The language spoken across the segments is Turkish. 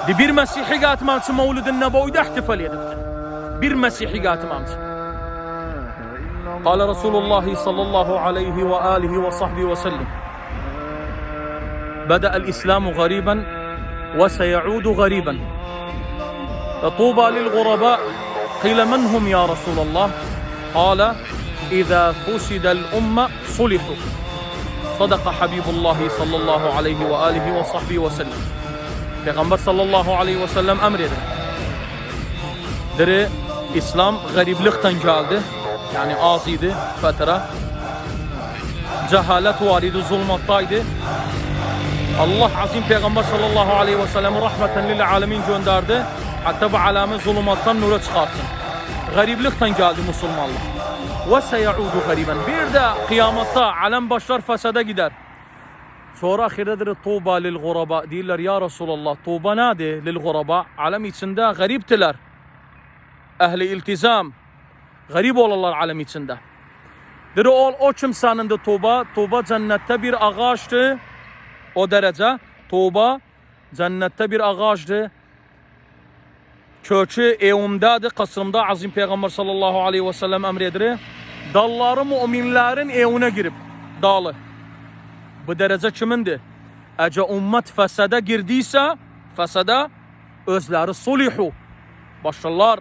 Bir Mesih'i gatmamçı Mevlid-i Nebevi'de ihtifal edipti. Bir Mesih'i gatmamçı. Kale Resulullah sallallahu aleyhi ve alihi ve sahbihi ve sellem. Beda'el İslamu gariben ve seyaudu gariben. Tuğba lil guraba. Qila men hum ya Resulallah? Kale İza fusidel umme sulihu. Sadaka Habibullah sallallahu aleyhi ve alihi ve sahbihi ve sellem. Peygamber sallallahu aleyhi ve sellem emreder. Deri İslam gariblikten geldi. Yani az idi fatra. Cehalet var idi, zulmattaydı. Allah azim Peygamber sallallahu aleyhi ve sellem rahmeten lil alemin gönderdi. Hatta bu alemi zulmattan nura çıkartsın. Gariblikten geldi Müslümanlık. Ve seyaudu gariben. Bir de kıyamatta alem başlar fesada gider. Sonra ahiredir Tuğba lil guraba. Deyirler ya Resulallah Tuğba nedir lil guraba? Alem içinde gariptiler. Ehli iltizam. Garip olurlar alem içinde. Diri o kimsenin de Tuğba. Tuğba cennette bir ağaçtı. O derece. Tuğba cennette bir ağaçtı. Kökü evimdedir. Kasrımda azim Peygamber sallallahu aleyhi ve sellem emredir. Dalları müminlerin evine girip dalı. Bu derece kimindir? Eğer ümmet fesada girdiyse fesada özleri sulihu. Başlarlar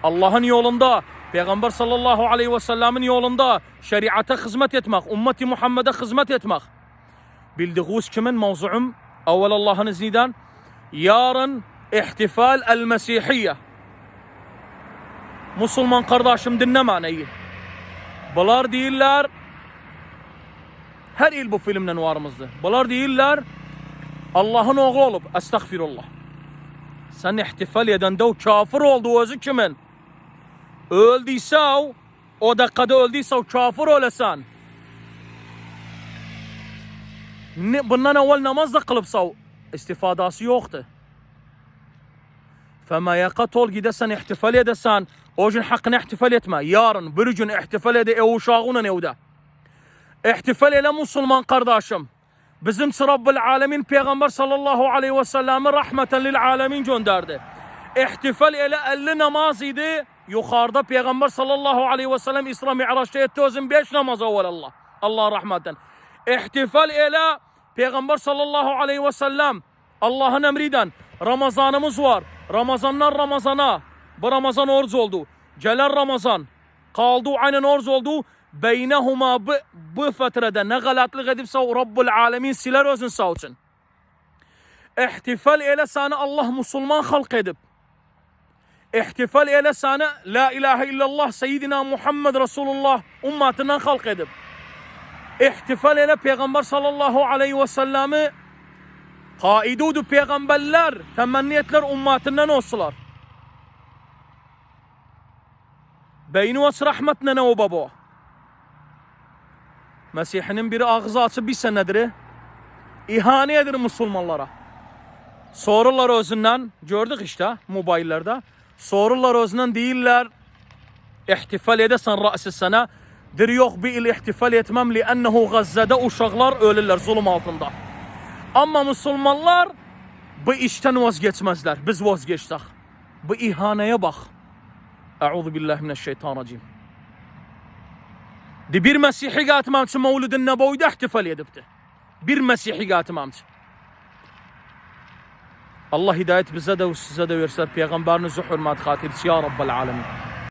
Allah'ın yolunda, Peygamber sallallahu aleyhi ve sellemin yolunda şeriata hizmet etmek, ümmeti Muhammed'e hizmet etmek. Bildiğiniz kimin mevzuum? Evvel Allah'ın izniyle yarın ihtifal el-Mesihiyye. Müslüman kardeşim dinleme neyi? Bunlar değiller. Her il bu filmden varımızdı. Bunlar değiller. Allah'ın oğlu olup estağfirullah. Sen ihtifal eden de o kafir oldu özü kimin? Öldüyse o dakikada öldüyse o kafir olesan. Bundan evvel namaz da kılıpsa istifadası yoktu. Fema yakat ol gidesen ihtifal edesen o gün hakkını ihtifal etme. Yarın bir gün ihtifal ede ev uşağının evde. İhtifal ile Müslüman kardeşim. Bizim Rabbul Alemin Peygamber sallallahu aleyhi ve sellem'i rahmeten lil alemin gönderdi. İhtifal ile 50 namaz idi. Yukarıda Peygamber sallallahu aleyhi ve sellem İsra Mi'raç'ta etti özün 5 namaz evvelallah. Allah rahmeten. İhtifal ile Peygamber sallallahu aleyhi ve sellem Allah'ın emriden Ramazanımız var. Ramazanlar Ramazana. Bu Ramazan oruç oldu. Gelen Ramazan. Kaldı aynen oruç oldu. Beynehuma bu fetrede ne galatlık edipse Rabbul Alemin siler özün sağ olsun. İhtifal ile sana Allah Müslüman halk edip. İhtifal ile sana La ilahe illallah Seyyidina Muhammed Resulullah ümmetinden halk edip. İhtifal ile Peygamber sallallahu aleyhi ve sellemi kaidudu peygamberler temenniyetler ümmetinden olsular. Beyni ve rahmetine ne o baba? Mesih'in biri ağzı açıp bir senedir ihane edir Müslümanlara. Sorurlar özünden, gördük işte mobillarda. Sorurlar özünden değiller. İhtifal edesen ra'si sana. Dir yok bir il ihtifal etmem li ennehu Gazze'de uşaklar ölürler zulüm altında. Ama Müslümanlar bu işten vazgeçmezler. Biz vazgeçtik. Bu ihaneye bak. Eûzu billahi mineşşeytanirracim. Bir Mesih'i gatmamçı Mevlid-i Nebevi'de ihtifal edipti. Bir Mesih'i gatmamçı. Allah hidayet bize de size de verser. Peygamberinizi hürmet hatirisi ya Rabbel Alemin.